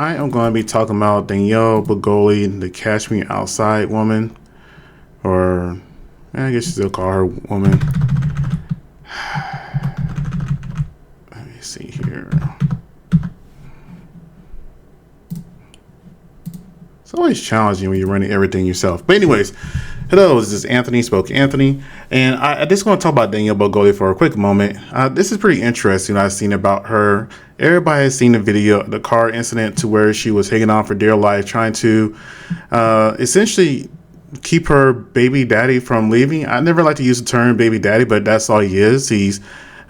I am going to be talking about Danielle Bregoli, the Cash Me Outside woman, or I guess you still call her woman. Let me see here. It's always challenging when you're running everything yourself. But anyways, hello, this is Anthony, Spoke Anthony, and I just want to talk about Danielle Bregoli for a quick moment. This is pretty interesting. I've seen about her. Everybody has seen the video, the car incident to where she was hanging on for dear life, trying to essentially keep her baby daddy from leaving. I never like to use the term baby daddy, but that's all he is. He's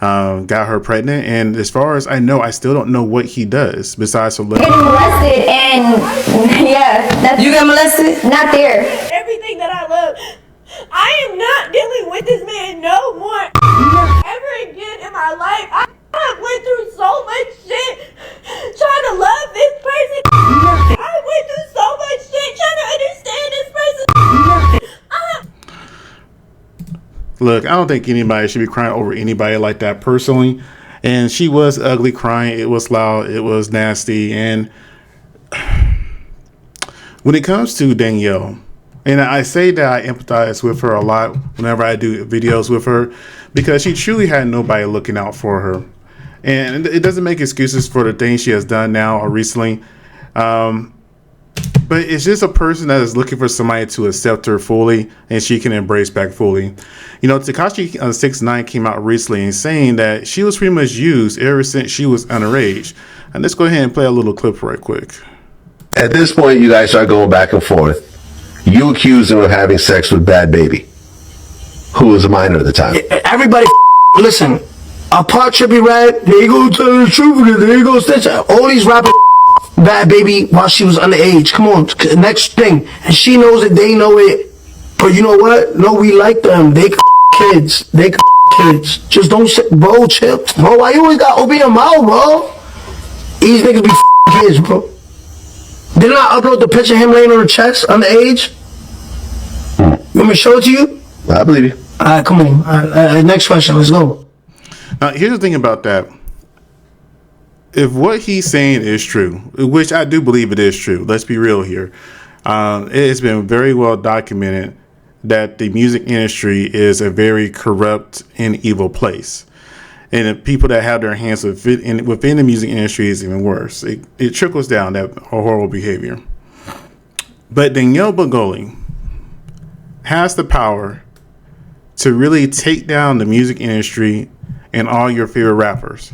got her pregnant, and as far as I know, I still don't know what he does besides for getting molested. And yeah, that's, you got molested? Not there. Everything that I love, I am not dealing with this man no more ever again in my life. I went through so much shit trying to love this person. I went through so much shit trying to understand this person. Look, I don't think anybody should be crying over anybody like that personally. And she was ugly crying. It was loud. It was nasty. And when it comes to Danielle, and I say that I empathize with her a lot whenever I do videos with her, because she truly had nobody looking out for her. And it doesn't make excuses for the things she has done now or recently. But it's just a person that is looking for somebody to accept her fully and she can embrace back fully. You know, Tekashi 6ix9ine came out recently and saying that she was pretty much used ever since she was underage. And let's go ahead and play a little clip right quick. At this point, you guys start going back and forth. You accuse him of having sex with Bhad Bhabie, who was a minor at the time. Everybody, listen. A part trippy rap, they go tell the truth, they go stitch. All these rappers Bhad Bhabie while she was underage. Come on, next thing. And she knows it, they know it. But you know what? No, we like them. They kids. They kids. Just don't sit, bro, chill. Bro, why you always got open your mouth, bro? These niggas be kids, bro. Didn't I upload the picture of him laying on her chest underage? You want me to show it to you? I believe you. Alright, come on. Alright, next question, let's go. Now, here's the thing about that. If what he's saying is true, which I do believe it is true, let's be real here. It has been very well documented that the music industry is a very corrupt and evil place. And the people that have their hands within the music industry is even worse. It trickles down, that horrible behavior. But Danielle Bregoli has the power to really take down the music industry and all your favorite rappers.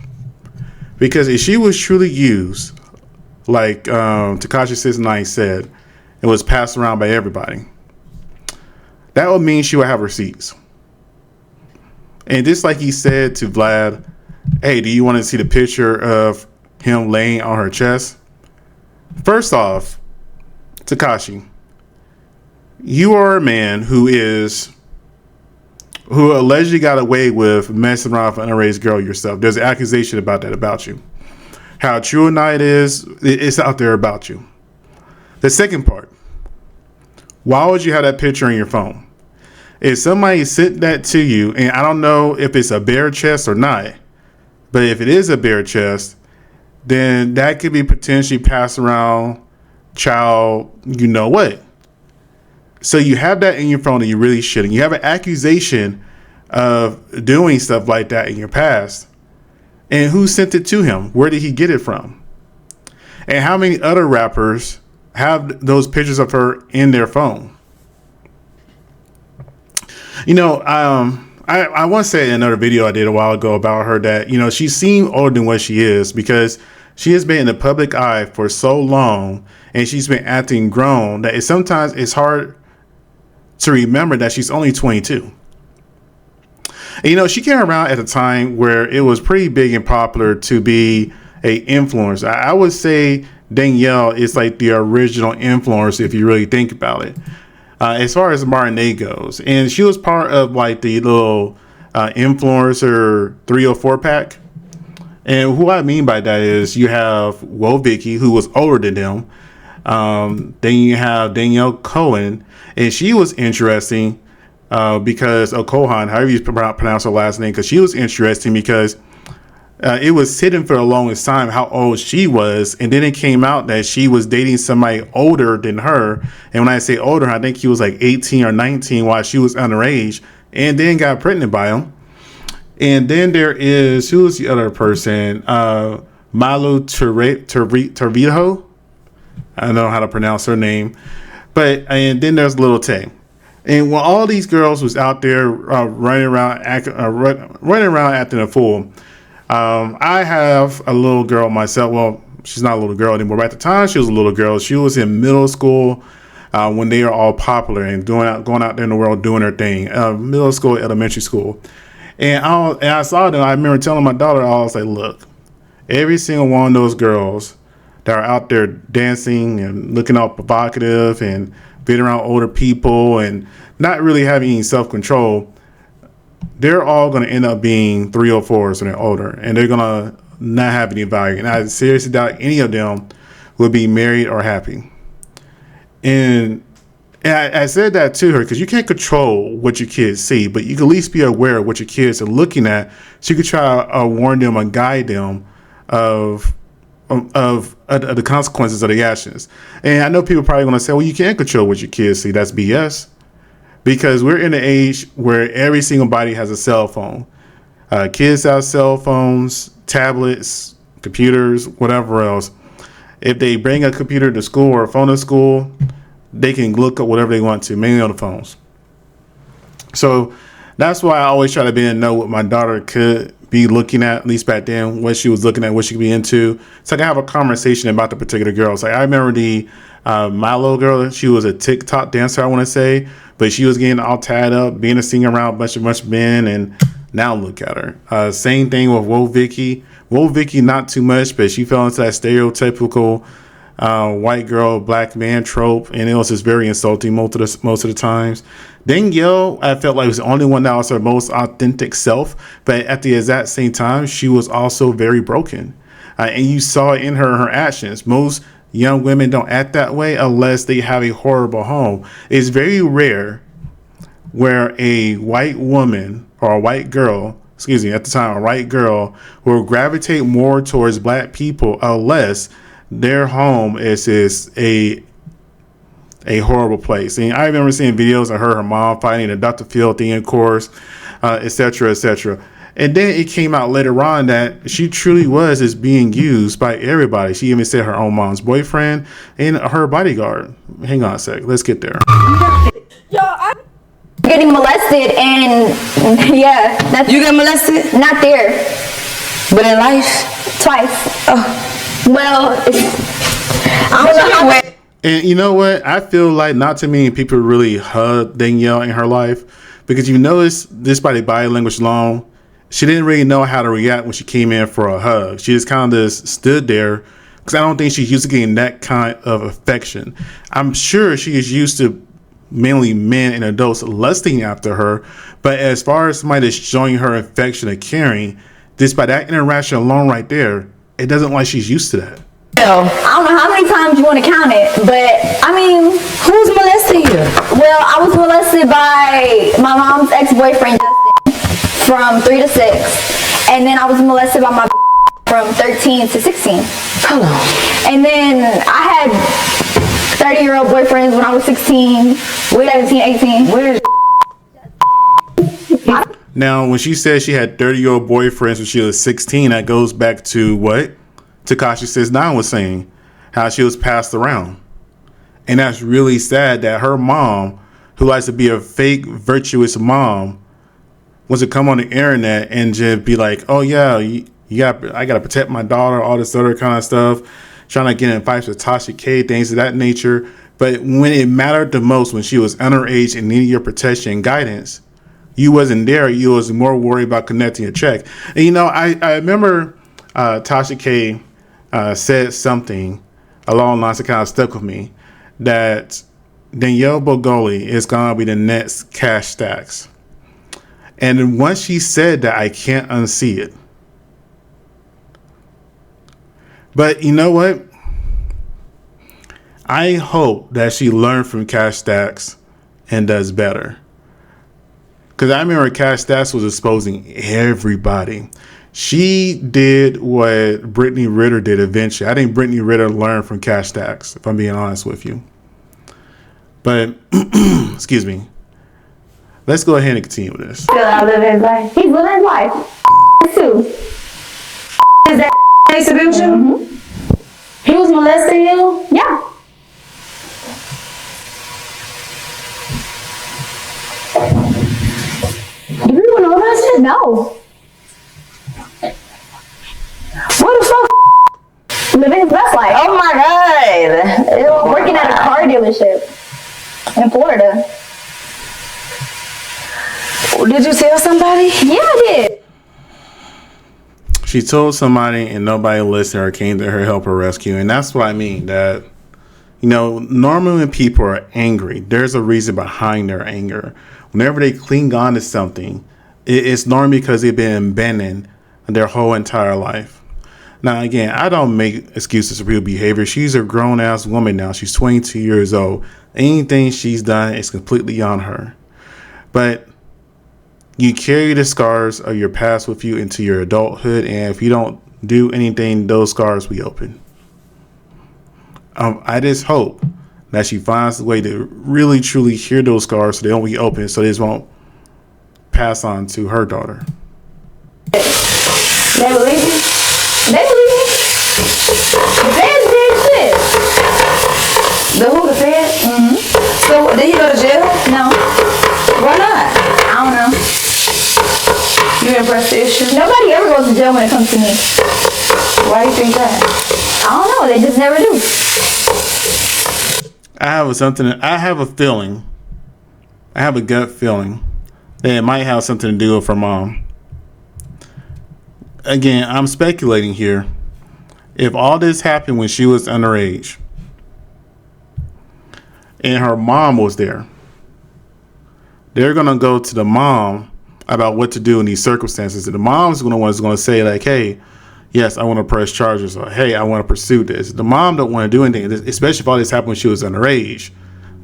Because if she was truly used, like Tekashi 6ix9ine said, and was passed around by everybody, that would mean she would have receipts. And just like he said to Vlad, hey, do you want to see the picture of him laying on her chest? First off, Tekashi, you are a man who allegedly got away with messing around with an underage girl yourself. There's an accusation about that about you. How true or not it is, it's out there about you. The second part, why would you have that picture on your phone? If somebody sent that to you, and I don't know if it's a bare chest or not, but if it is a bare chest, then that could be potentially passed around child, you know what. So you have that in your phone and you really shouldn't. You have an accusation of doing stuff like that in your past. And who sent it to him? Where did he get it from? And how many other rappers have those pictures of her in their phone? You know, I once said in another video I did a while ago about her that, you know, she seemed older than what she is because she has been in the public eye for so long and she's been acting grown that sometimes it's hard to remember that she's only 22. And, you know, she came around at a time where it was pretty big and popular to be a influencer. I would say Danielle is like the original influencer if you really think about it. As far as Martin goes, and she was part of like the little influencer 304 pack. And who I mean by that is you have Vicky, who was older than them. Then you have Danielle Cohen, and she was interesting because Cohen, however you pronounce her last name, because she was interesting because It was hidden for the longest time how old she was, and then it came out that she was dating somebody older than her. And when I say older, I think he was like 18 or 19 while she was underage, and then got pregnant by him. And then there is, who is the other person? Malu Torvijo. I don't know how to pronounce her name. And then there's Little Tay. And when all these girls was out there running around acting a fool, I have a little girl myself. Well, she's not a little girl anymore. But at the time, she was a little girl. She was in middle school when they were all popular and going out there in the world doing their thing. Middle school, elementary school. And I saw them. I remember telling my daughter, I was like, look, every single one of those girls that are out there dancing and looking all provocative and being around older people and not really having any self-control, they're all going to end up being 304s when they're older, and they're going to not have any value. And I seriously doubt any of them will be married or happy. And I said that to her because you can't control what your kids see, but you can at least be aware of what your kids are looking at, so you can try to warn them and guide them of the consequences of the actions. And I know people are probably going to say, well, you can't control what your kids see. That's BS. Because we're in an age where every single body has a cell phone. Kids have cell phones, tablets, computers, whatever else. If they bring a computer to school or a phone to school, they can look up whatever they want to, mainly on the phones. So that's why I always try to be in the know what my daughter could be looking at least back then, what she was looking at, what she could be into. So I can have a conversation about the particular girls. Like I remember the Milo girl, she was a TikTok dancer, I want to say, but she was getting all tied up, being a singer around a bunch of men, and now look at her. Same thing with Woe Vicky. Woe Vicky, not too much, but she fell into that stereotypical white girl, black man trope, and it was just very insulting most of the times. Danielle, I felt like was the only one that was her most authentic self, but at the exact same time, she was also very broken, and you saw it in her actions. Most young women don't act that way unless they have a horrible home. It's very rare where a white woman or a white girl, at the time, a white girl will gravitate more towards black people unless their home is a horrible place. And I remember seeing videos of her mom fighting the Dr. Phil thing, of course, etc., etc. And then it came out later on that she truly was just being used by everybody. She even said her own mom's boyfriend and her bodyguard. Hang on a sec. Let's get there. Yo, I'm Getting molested, and yeah, that's You get molested? not there. But in life? Twice. Oh. Well, I don't know how. And you know what? I feel like not too many people really hug Danielle in her life, because you notice this by the body language alone, she didn't really know how to react when she came in for a hug. She just kind of just stood there, because I don't think she's used to getting that kind of affection. I'm sure she is used to mainly men and adults lusting after her, but as far as somebody that's showing her affection and caring, just by that interaction alone right there, it doesn't like she's used to that. I don't know how many times you want to count it, but I mean, Who's molesting you? well, I was molested by my mom's ex-boyfriend Justin from 3 to 6, and then I was molested by my from 13 to 16. Hold on. And then I had 30-year-old boyfriends when I was 16, 17, 18. Where's Now, when she said she had 30-year-old boyfriends when she was 16, that goes back to what Tekashi Says Nine was saying, how she was passed around. And that's really sad that her mom, who likes to be a fake virtuous mom, was to come on the internet and just be like, oh yeah, I gotta protect my daughter, all this other kind of stuff, trying to get in fights with Tasha K, things of that nature. But when it mattered the most, when she was underage and needed your protection and guidance, you wasn't there. You was more worried about connecting a check. And you know, I remember Tasha K said something along the lines that kind of stuck with me, that Danielle Bregoli is gonna be the next Cash Stacks. And once she said that, I can't unsee it. But you know what? I hope that she learned from Cash Stacks and does better. Because I remember Cash Stacks was exposing everybody. She did what Brittany Ritter did eventually. I think Brittany Ritter learned from Cash Stacks, if I'm being honest with you. But, excuse me. Let's go ahead and continue with this. Still out living his life. He's living his life. Too. Is that nice about you? He was molesting you? Yeah. Do you even know that shit? No. What the fuck? Living his best life. Oh my god. Working at a car dealership in Florida. Did you tell somebody? Yeah, I did. She told somebody and nobody listened or came to her help or rescue. And that's what I mean, that, you know, normally when people are angry, there's a reason behind their anger. Whenever they cling on to something, it's normally because they've been abandoned their whole entire life. Now, again, I don't make excuses for people's behavior. She's a grown-ass woman now. She's 22 years old. Anything she's done is completely on her. But you carry the scars of your past with you into your adulthood, and if you don't do anything, those scars will open. I just hope that she finds a way to really, truly hear those scars so they don't be open, so this won't pass on to her daughter. They believe me? They believe me? The feds did shit. The who? The fed? Mm-hmm. So did he go to jail? No. Why not? I don't know. You impressed the issue? Nobody ever goes to jail when it comes to me. Why do you think that? I don't know. They just never do. I have a feeling. I have a gut feeling that it might have something to do with her mom. Again, I'm speculating here. If all this happened when she was underage and her mom was there, they're going to go to the mom about what to do in these circumstances. And the mom's going to say like, hey, yes, I want to press charges, or hey, I want to pursue this. The mom don't want to do anything, especially if all this happened when she was underage.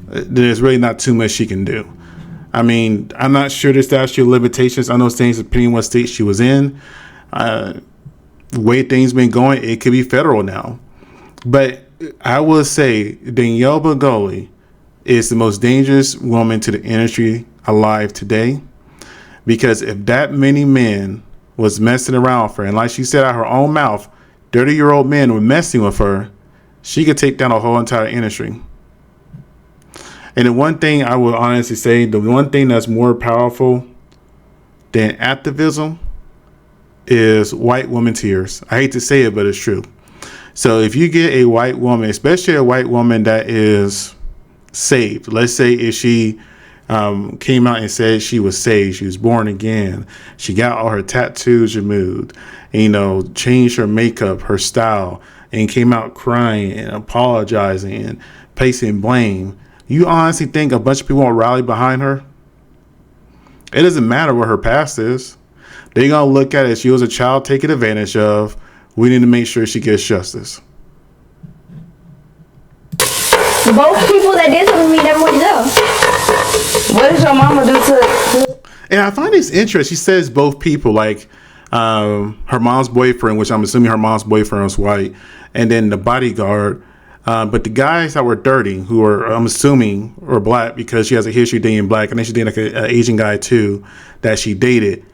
There's really not too much she can do. I mean, I'm not sure the statute of limitations on those things, depending on what state she was in. The way things been going, it could be federal now. But I will say Danielle Bregoli is the most dangerous woman to the industry alive today. Because if that many men was messing around with her, and like she said out her own mouth, 30-year-old men were messing with her, she could take down a whole entire industry. And the one thing I will honestly say, the one thing that's more powerful than activism is white woman tears. I hate to say it, but it's true. So if you get a white woman, especially a white woman that is saved, let's say if she came out and said she was saved, she was born again, she got all her tattoos removed, and, you know, changed her makeup, her style, and came out crying and apologizing and placing blame, you honestly think a bunch of people will rally behind her? It doesn't matter what her past is. They're going to look at it as she was a child taken advantage of. We need to make sure she gets justice. Both people that did something to me never went to jail. What did your mama do to? And I find this interesting. She says both people, like her mom's boyfriend, which I'm assuming her mom's boyfriend was white, and then the bodyguard. But the guys that were dirty, who are, I'm assuming, were black because she has a history dating black, and then she dated like an Asian guy too that she dated.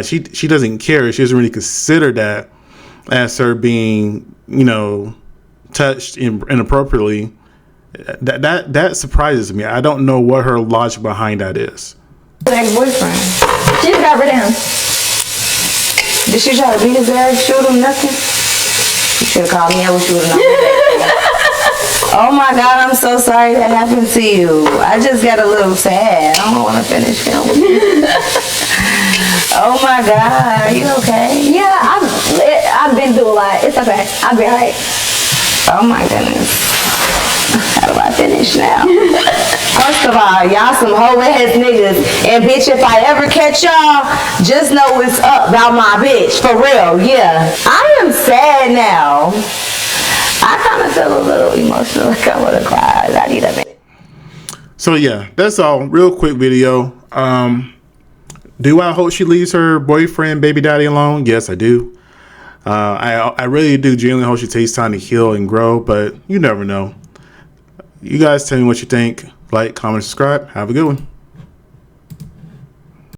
She doesn't care. She doesn't really consider that as her being, you know, touched inappropriately. That surprises me. I don't know what her logic behind that is. Ex-boyfriend. She just got rid of him. Did she try to beat his ass, shoot him, nothing? You should have called me. I wish you would have known. Oh my God, I'm so sorry that happened to you. I just got a little sad. I don't want to finish filming. Oh my God, are you okay? Yeah, I've been through a lot. It's okay. I'll be alright. Oh my goodness. How do I finish now? First of all, y'all some hoe ass niggas. And bitch, if I ever catch y'all, just know it's up about my bitch. For real, yeah. I am sad now. I kind of feel a little emotional, like I would have cried. I need a minute. So yeah, that's all. Real quick video. Do I hope she leaves her boyfriend, baby daddy alone? Yes, I do. I really do genuinely hope she takes time to heal and grow, but you never know. You guys tell me what you think. Like, comment, subscribe. Have a good one.